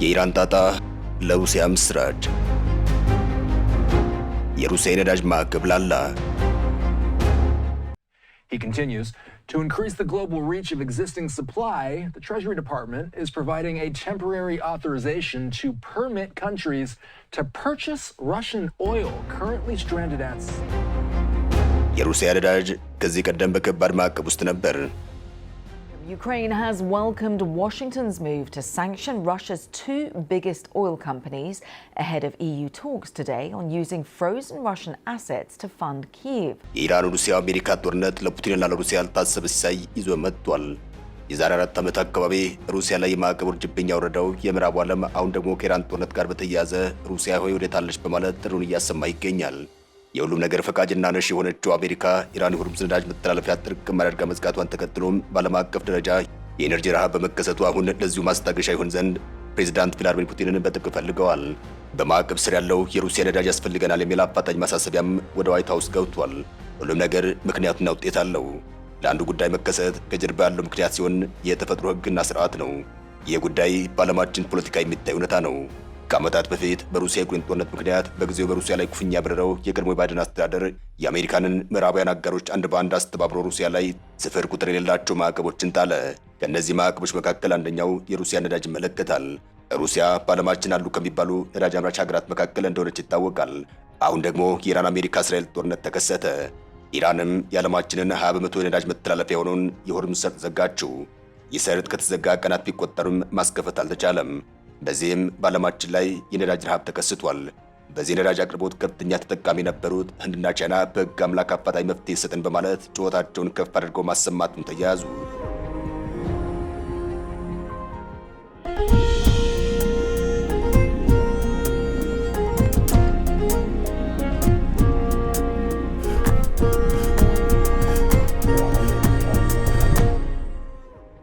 የኢራን ጣጣ ለሩሲያ ምስራች። የሩሲያ የነዳጅ ማዕቀብ ላላ። He continues, to increase the global reach of existing supply, the Treasury Department is providing a temporary authorization to permit countries to purchase Russian oil currently stranded at sea. የሩሲያ ነዳጅ ከዚህ ቀደም በከባድ ማዕቀብ ውስጥ ነበር። Ukraine has welcomed Washington's move to sanction Russia's two biggest oil companies ahead of EU talks today on using frozen Russian assets to fund Kyiv. የኢራን ሩሲያ አሜሪካ ጦርነት ለፑቲንና ለሩሲያ ያልታሰበ ሲሳይ ይዞ መጥቷል። የዛሬ 4 ዓመት አካባቢ ሩሲያ ላይ የማዕቀብ ውርጅብኝ ያወረደው የምዕራቡ ዓለም አሁን ደግሞ ከኢራን ጦርነት ጋር በተያያዘ ሩሲያ ሆይ ወዴታለች በማለት ጥሩን እያሰማ ይገኛል። የሁሉም ነገር ፈቃጅና ነሽ የሆነችው አሜሪካ ኢራን የሆርሙዝ ነዳጅ መተላለፊያ ጥርቅም አድርጋ መዝጋቷን ተከትሎም በዓለም አቀፍ ደረጃ የኤነርጂ ረሃብ በመከሰቱ አሁን ለዚሁ ማስታገሻ ይሆን ዘንድ ፕሬዚዳንት ቭላድሚር ፑቲንን በጥብቅ ፈልገዋል። በማዕቀብ ስር ያለው የሩሲያ ነዳጅ ያስፈልገናል የሚል አፋጣኝ ማሳሰቢያም ወደ ዋይት ሃውስ ገብቷል። ሁሉም ነገር ምክንያትና ውጤት አለው። ለአንዱ ጉዳይ መከሰት ከጀርባ ያለው ምክንያት ሲሆን የተፈጥሮ ሕግና ስርዓት ነው። ይህ ጉዳይ በዓለማችን ፖለቲካ የሚታይ እውነታ ነው። ከዓመታት በፊት በሩሲያ ዩክሬን ጦርነት ምክንያት በጊዜው በሩሲያ ላይ ኩፍኛ ያበረረው የቀድሞ ባይደን አስተዳደር የአሜሪካንን ምዕራባውያን አጋሮች አንድ በአንድ አስተባብሮ ሩሲያ ላይ ስፍር ቁጥር የሌላቸው ማዕቀቦችን ጣለ። ከእነዚህ ማዕቀቦች መካከል አንደኛው የሩሲያ ነዳጅ ይመለከታል። ሩሲያ በዓለማችን አሉ ከሚባሉ ነዳጅ አምራች ሀገራት መካከል እንደሆነች ይታወቃል። አሁን ደግሞ የኢራን አሜሪካ እስራኤል ጦርነት ተከሰተ። ኢራንም የዓለማችንን 20 በመቶ የነዳጅ መተላለፊያ የሆነውን የሆርሙዝ ሰርጥ ዘጋችው። ይህ ሰርጥ ከተዘጋ ቀናት ቢቆጠሩም ማስከፈት አልተቻለም። በዚህም በዓለማችን ላይ የነዳጅ ረሃብ ተከስቷል። በዚህ ነዳጅ አቅርቦት ከፍተኛ ተጠቃሚ የነበሩት ህንድና ቻይና በሕግ አምላክ አፋጣኝ መፍትሄ ይሰጠን በማለት ጩኸታቸውን ከፍ አድርገው ማሰማቱን ተያያዙ።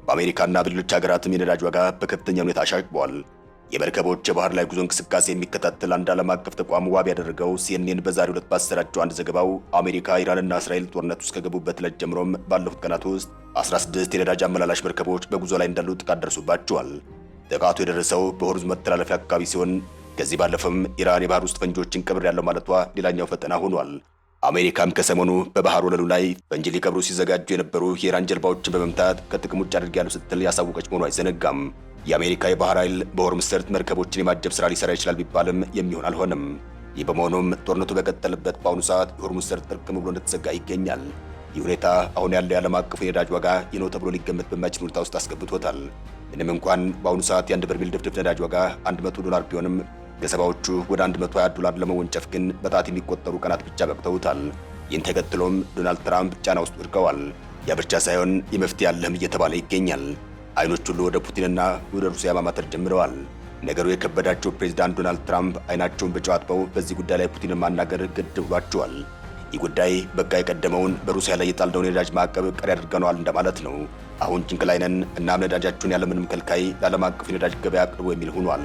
በአሜሪካና በሌሎች ሀገራትም የነዳጅ ዋጋ በከፍተኛ ሁኔታ አሻቅቧል። የመርከቦች የባህር ላይ ጉዞ እንቅስቃሴ የሚከታተል አንድ ዓለም አቀፍ ተቋም ዋቢ ያደረገው ሲኤንኤን በዛሬው ዕለት ባሰራጨው አንድ ዘገባው አሜሪካ ኢራንና እስራኤል ጦርነት ውስጥ ከገቡበት ዕለት ጀምሮም ባለፉት ቀናት ውስጥ 16 የነዳጅ አመላላሽ መርከቦች በጉዞ ላይ እንዳሉ ጥቃት ደርሶባቸዋል። ጥቃቱ የደረሰው በሆርሙዝ መተላለፊያ አካባቢ ሲሆን ከዚህ ባለፈም ኢራን የባህር ውስጥ ፈንጂዎችን ቀብሬያለሁ ማለቷ ሌላኛው ፈተና ሆኗል። አሜሪካም ከሰሞኑ በባህር ወለሉ ላይ ፈንጂ ሊቀብሩ ሲዘጋጁ የነበሩ የኢራን ጀልባዎችን በመምታት ከጥቅም ውጭ አድርጌያለሁ ስትል ያሳወቀች መሆኗ አይዘነጋም። የአሜሪካ የባህር ኃይል በሆርሙዝ ሰርጥ መርከቦችን የማጀብ ስራ ሊሰራ ይችላል ቢባልም የሚሆን አልሆነም። ይህ በመሆኑም ጦርነቱ በቀጠለበት በአሁኑ ሰዓት የሆርሙዝ ሰርጥ ጥርቅም ብሎ እንደተዘጋ ይገኛል። ይህ ሁኔታ አሁን ያለው የዓለም አቀፉ የነዳጅ ዋጋ ይህ ነው ተብሎ ሊገመት በማይችል ሁኔታ ውስጥ አስገብቶታል። ምንም እንኳን በአሁኑ ሰዓት የአንድ በርሜል ድፍድፍ ነዳጅ ዋጋ $100 ቢሆንም ገሰባዎቹ ወደ $120 ለመወንጨፍ ግን በጣት የሚቆጠሩ ቀናት ብቻ በቅተውታል። ይህን ተከትሎም ዶናልድ ትራምፕ ጫና ውስጥ ወድቀዋል። ያ ብቻ ሳይሆን የመፍትሄ ያለህም እየተባለ ይገኛል። አይኖች ሁሉ ወደ ፑቲንና ወደ ሩሲያ ማማተር ጀምረዋል። ነገሩ የከበዳቸው ፕሬዝዳንት ዶናልድ ትራምፕ አይናቸውን በጨው አጥበው በዚህ ጉዳይ ላይ ፑቲንን ማናገር ግድ ብሏቸዋል። ይህ ጉዳይ በቃ የቀደመውን በሩሲያ ላይ የጣልነውን የነዳጅ ማዕቀብ ቀሪ አድርገነዋል እንደማለት ነው። አሁን ጭንቅ ላይ ነን፣ እናም ነዳጃችሁን ያለምንም ከልካይ ለዓለም አቀፍ የነዳጅ ገበያ አቅርቡ የሚል ሆኗል።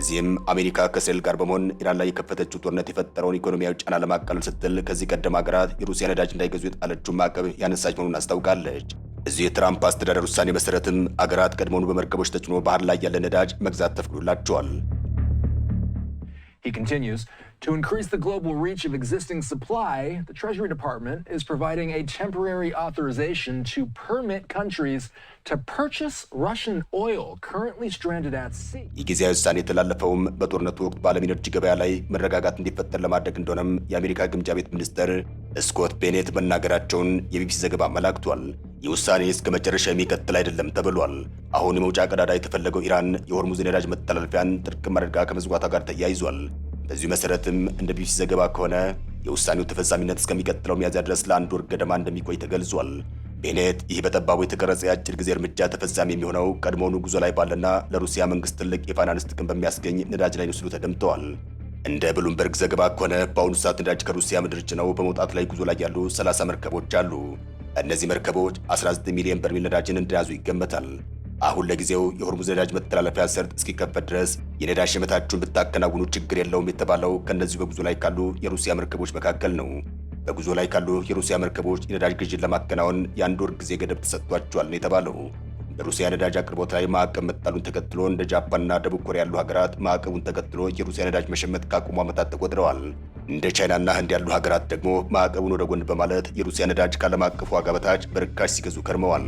እዚህም አሜሪካ ከእስራኤል ጋር በመሆን ኢራን ላይ የከፈተችው ጦርነት የፈጠረውን ኢኮኖሚያዊ ጫና ለማቃለል ስትል ከዚህ ቀደም ሀገራት የሩሲያ ነዳጅ እንዳይገዙ የጣለችውን ማዕቀብ ያነሳች መሆኑን አስታውቃለች። እዚህ የትራምፕ አስተዳደር ውሳኔ መሰረትም አገራት ቀድሞውኑ በመርከቦች ተጭኖ ባህር ላይ ያለ ነዳጅ መግዛት ተፈቅዶላቸዋል። He continues, to increase the global reach of existing supply, the Treasury Department is providing a temporary authorization to permit countries to purchase Russian oil currently stranded at sea. የጊዜያዊ ውሳኔ የተላለፈውም በጦርነቱ ወቅት በዓለም ኢነርጂ ገበያ ላይ መረጋጋት እንዲፈጠር ለማድረግ እንደሆነም የአሜሪካ ግምጃ ቤት ሚኒስትር ስኮት ቤኔት መናገራቸውን የቢቢሲ ዘገባ አመላክቷል። ይህ ውሳኔ እስከ መጨረሻ የሚቀጥል አይደለም ተብሏል። አሁን የመውጫ ቀዳዳ የተፈለገው ኢራን የሆርሙዝ የነዳጅ መተላለፊያን ጥርቅም አድርጋ ከመዝጓቷ ጋር ተያይዟል። በዚሁ መሰረትም እንደ ቢቢሲ ዘገባ ከሆነ የውሳኔው ተፈጻሚነት እስከሚቀጥለው ሚያዝያ ድረስ ለአንድ ወር ገደማ እንደሚቆይ ተገልጿል። ቤኔት ይህ በጠባቡ የተቀረጸ የአጭር ጊዜ እርምጃ ተፈጻሚ የሚሆነው ቀድሞውኑ ጉዞ ላይ ባለና ለሩሲያ መንግስት ትልቅ የፋይናንስ ጥቅም በሚያስገኝ ነዳጅ ላይ ነው ሲሉ ተደምጠዋል። እንደ ብሉምበርግ ዘገባ ከሆነ በአሁኑ ሰዓት ነዳጅ ከሩሲያ ምድር ጭነው በመውጣት ላይ ጉዞ ላይ ያሉ 30 መርከቦች አሉ። እነዚህ መርከቦች 19 ሚሊዮን በርሜል ነዳጅን እንደያዙ ይገመታል። አሁን ለጊዜው የሆርሙዝ ነዳጅ መተላለፊያ ሰርጥ እስኪከፈት ድረስ የነዳጅ ሸመታችሁን ብታከናውኑ ችግር የለውም የተባለው ከነዚህ በጉዞ ላይ ካሉ የሩሲያ መርከቦች መካከል ነው። በጉዞ ላይ ካሉ የሩሲያ መርከቦች የነዳጅ ግዥን ለማከናወን የአንድ ወር ጊዜ ገደብ ተሰጥቷቸዋል ነው የተባለው። በሩሲያ ነዳጅ አቅርቦት ላይ ማዕቀብ መጣሉን ተከትሎ እንደ ጃፓንና ደቡብ ኮሪያ ያሉ ሀገራት ማዕቀቡን ተከትሎ የሩሲያ ነዳጅ መሸመት ካቆሙ ዓመታት ተቆጥረዋል። እንደ ቻይናና ህንድ ያሉ ሀገራት ደግሞ ማዕቀቡን ወደ ጎን በማለት የሩሲያ ነዳጅ ከዓለም አቀፉ ዋጋ በታች በርካሽ ሲገዙ ከርመዋል።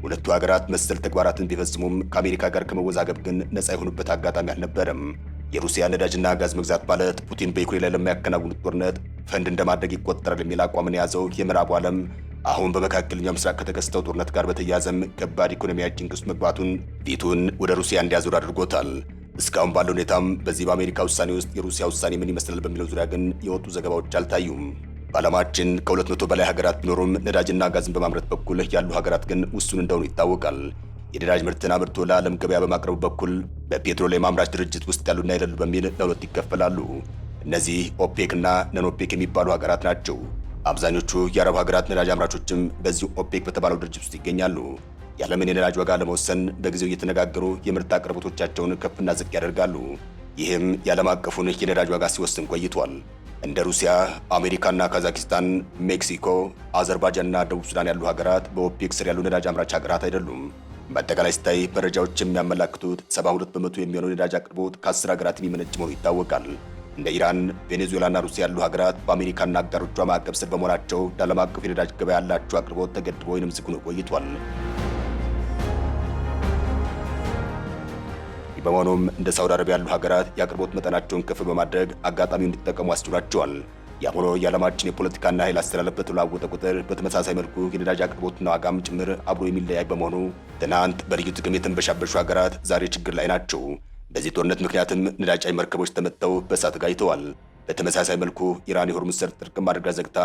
ሁለቱ ሀገራት መሰል ተግባራትን ቢፈጽሙም ከአሜሪካ ጋር ከመወዛገብ ግን ነፃ የሆኑበት አጋጣሚ አልነበረም። የሩሲያ ነዳጅና ጋዝ መግዛት ማለት ፑቲን በዩክሬን ላይ ለሚያከናውኑት ጦርነት ፈንድ እንደማድረግ ይቆጠራል የሚል አቋምን የያዘው የምዕራቡ ዓለም አሁን በመካከለኛው ምስራቅ ከተከሰተው ጦርነት ጋር በተያያዘም ከባድ ኢኮኖሚያዊ ጭንቅ ውስጥ መግባቱን ፊቱን ወደ ሩሲያ እንዲያዞር አድርጎታል። እስካሁን ባለው ሁኔታም በዚህ በአሜሪካ ውሳኔ ውስጥ የሩሲያ ውሳኔ ምን ይመስላል በሚለው ዙሪያ ግን የወጡ ዘገባዎች አልታዩም። በዓለማችን ከ200 በላይ ሀገራት ቢኖሩም ነዳጅና ጋዝን በማምረት በኩል ያሉ ሀገራት ግን ውሱን እንደሆኑ ይታወቃል። የነዳጅ ምርትን አምርቶ ለዓለም ገበያ በማቅረቡ በኩል በፔትሮሊየም አምራች ድርጅት ውስጥ ያሉና የሌሉ በሚል ለሁለት ይከፈላሉ። እነዚህ ኦፔክ እና ነን ኦፔክ የሚባሉ ሀገራት ናቸው። አብዛኞቹ የአረብ ሀገራት ነዳጅ አምራቾችም በዚሁ ኦፔክ በተባለው ድርጅት ውስጥ ይገኛሉ። የዓለምን የነዳጅ ዋጋ ለመወሰን በጊዜው እየተነጋገሩ የምርት አቅርቦቶቻቸውን ከፍና ዝቅ ያደርጋሉ። ይህም የዓለም አቀፉን የነዳጅ ዋጋ ሲወስን ቆይቷል። እንደ ሩሲያ፣ አሜሪካና ካዛኪስታን፣ ሜክሲኮ፣ አዘርባይጃንና ደቡብ ሱዳን ያሉ ሀገራት በኦፔክ ስር ያሉ ነዳጅ አምራች ሀገራት አይደሉም። በአጠቃላይ ሲታይ መረጃዎች የሚያመላክቱት 72 በመቶ የሚሆነው ነዳጅ አቅርቦት ከ10 ሀገራት የሚመነጭ መሆኑ ይታወቃል። እንደ ኢራን፣ ቬኔዙዌላና ሩሲያ ያሉ ሀገራት በአሜሪካና አጋሮቿ ማዕቀብ ስር በመሆናቸው ለዓለም አቀፍ የነዳጅ ገበያ ያላቸው አቅርቦት ተገድቦ ወይንም ዝግ ሆኖ ቆይቷል። በመሆኑም እንደ ሳውዲ አረቢያ ያሉ ሀገራት የአቅርቦት መጠናቸውን ከፍ በማድረግ አጋጣሚውን እንዲጠቀሙ አስችሏቸዋል። ያም ሆኖ የዓለማችን የፖለቲካና ኃይል አስተላለፍ በተለዋወጠ ቁጥር በተመሳሳይ መልኩ የነዳጅ አቅርቦትና ዋጋም ጭምር አብሮ የሚለያይ በመሆኑ ትናንት በልዩ ጥቅም የተንበሻበሹ ሀገራት ዛሬ ችግር ላይ ናቸው። በዚህ ጦርነት ምክንያትም ነዳጅ ጫኝ መርከቦች ተመተው በእሳት ጋይተዋል። በተመሳሳይ መልኩ ኢራን የሆርሙዝ ሰርጥ ጥርቅም አድርጋ ዘግታ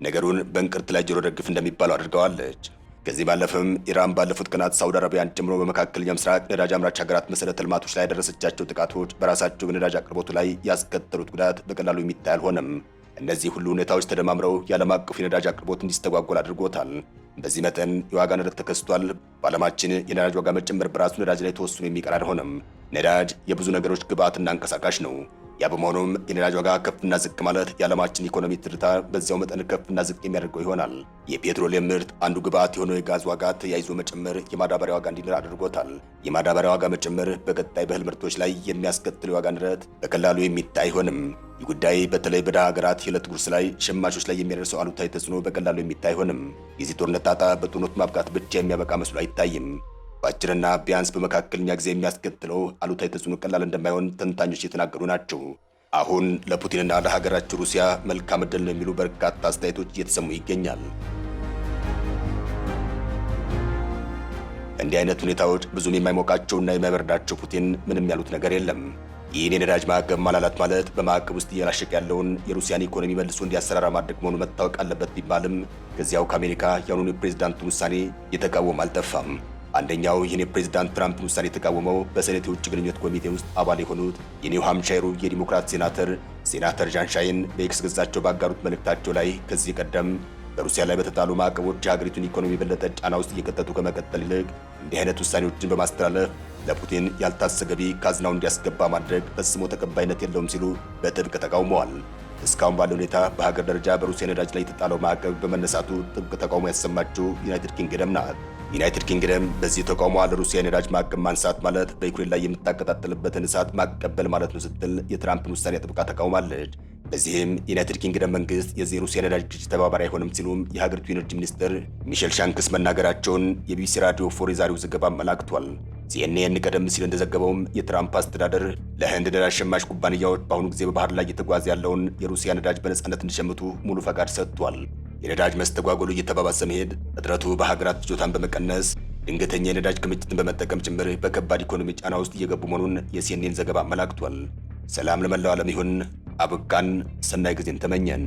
ነገሩን በእንቅርት ላይ ጆሮ ደግፍ እንደሚባለው አድርገዋለች። ከዚህ ባለፈም ኢራን ባለፉት ቀናት ሳውዲ አረቢያን ጨምሮ በመካከለኛው ምስራቅ ነዳጅ አምራች ሀገራት መሰረተ ልማቶች ላይ ያደረሰቻቸው ጥቃቶች በራሳቸው በነዳጅ አቅርቦቱ ላይ ያስከተሉት ጉዳት በቀላሉ የሚታይ አልሆነም። እነዚህ ሁሉ ሁኔታዎች ተደማምረው የዓለም አቀፉ የነዳጅ አቅርቦት እንዲስተጓጎል አድርጎታል። በዚህ መጠን የዋጋ ንረት ተከስቷል። በዓለማችን የነዳጅ ዋጋ መጨመር በራሱ ነዳጅ ላይ ተወስኖ የሚቀር አይሆንም። ነዳጅ የብዙ ነገሮች ግብዓትና አንቀሳቃሽ ነው። ያ በመሆኑም የነዳጅ ዋጋ ከፍና ዝቅ ማለት የዓለማችን ኢኮኖሚ ትርታ በዚያው መጠን ከፍና ዝቅ የሚያደርገው ይሆናል። የፔትሮሊየም ምርት አንዱ ግብዓት የሆነው የጋዝ ዋጋ ተያይዞ መጨመር የማዳበሪያ ዋጋ እንዲንር አድርጎታል። የማዳበሪያ ዋጋ መጨመር በቀጣይ በእህል ምርቶች ላይ የሚያስከትለው የዋጋ ንረት በቀላሉ የሚታይ አይሆንም። ይህ ጉዳይ በተለይ በደሃ ሀገራት የዕለት ጉርስ ላይ ሸማቾች ላይ የሚያደርሰው አሉታዊ ተጽዕኖ በቀላሉ የሚታይ አይሆንም። የዚህ ጦርነት ጣጣ በጦርነቱ ማብቃት ብቻ የሚያበቃ መስሎ አይታይም። በአጭርና ቢያንስ በመካከለኛ ጊዜ የሚያስከትለው አሉታዊ ተጽዕኖ ቀላል እንደማይሆን ተንታኞች የተናገሩ ናቸው። አሁን ለፑቲንና ለሀገራቸው ሩሲያ መልካም ዕድል ነው የሚሉ በርካታ አስተያየቶች እየተሰሙ ይገኛል። እንዲህ አይነት ሁኔታዎች ብዙም የማይሞቃቸውና የማይበርዳቸው ፑቲን ምንም ያሉት ነገር የለም። ይህን የነዳጅ ማዕቀብ ማላላት ማለት በማዕቀብ ውስጥ እየላሸቀ ያለውን የሩሲያን ኢኮኖሚ መልሶ እንዲያሰራራ ማድረግ መሆኑ መታወቅ አለበት ቢባልም ከዚያው ከአሜሪካ የአሁኑን የፕሬዝዳንቱን ውሳኔ የተቃወመ አልጠፋም። አንደኛው ይህን የፕሬዝዳንት ትራምፕን ውሳኔ የተቃወመው በሴኔት የውጭ ግንኙነት ኮሚቴ ውስጥ አባል የሆኑት የኒው ሃምፕሻየሩ የዲሞክራት ሴናተር ጃን ሻይን በኤክስ ገጻቸው ባጋሩት መልእክታቸው ላይ ከዚህ ቀደም በሩሲያ ላይ በተጣሉ ማዕቀቦች የሀገሪቱን ኢኮኖሚ የበለጠ ጫና ውስጥ እየከተቱ ከመቀጠል ይልቅ እንዲህ አይነት ውሳኔዎችን በማስተላለፍ ለፑቲን ያልታሰበ ገቢ ካዝናው እንዲያስገባ ማድረግ ፈጽሞ ተቀባይነት የለውም ሲሉ በጥብቅ ተቃውመዋል። እስካሁን ባለው ሁኔታ በሀገር ደረጃ በሩሲያ ነዳጅ ላይ የተጣለው ማዕቀብ በመነሳቱ ጥብቅ ተቃውሞ ያሰማችው ዩናይትድ ኪንግደም ናት። ዩናይትድ ኪንግደም በዚህ ተቃውሞ ለሩሲያ የነዳጅ ማዕቀብ ማንሳት ማለት በዩክሬን ላይ የምታቀጣጥልበትን እሳት ማቀበል ማለት ነው ስትል የትራምፕን ውሳኔ አጥብቃ ተቃውማለች። በዚህም የዩናይትድ ኪንግደም መንግስት የዚህ የሩሲያ ነዳጅ ግጭት ተባባሪ አይሆንም ሲሉም የሀገሪቱ ኢነርጂ ሚኒስትር ሚሼል ሻንክስ መናገራቸውን የቢቢሲ ራዲዮ ፎር የዛሬው ዘገባ አመላክቷል። ሲኤንኤን ቀደም ሲል እንደዘገበውም የትራምፕ አስተዳደር ለህንድ ነዳጅ ሸማች ኩባንያዎች በአሁኑ ጊዜ በባህር ላይ እየተጓዘ ያለውን የሩሲያ ነዳጅ በነጻነት እንዲሸምቱ ሙሉ ፈቃድ ሰጥቷል። የነዳጅ መስተጓጎሉ እየተባባሰ መሄድ እጥረቱ በሀገራት ፍጆታን በመቀነስ ድንገተኛ የነዳጅ ክምችትን በመጠቀም ጭምር በከባድ ኢኮኖሚ ጫና ውስጥ እየገቡ መሆኑን የሲኤንኤን ዘገባ አመላክቷል። ሰላም ለመላው ዓለም ይሁን። አበቃን። ሰናይ ጊዜን ተመኘን።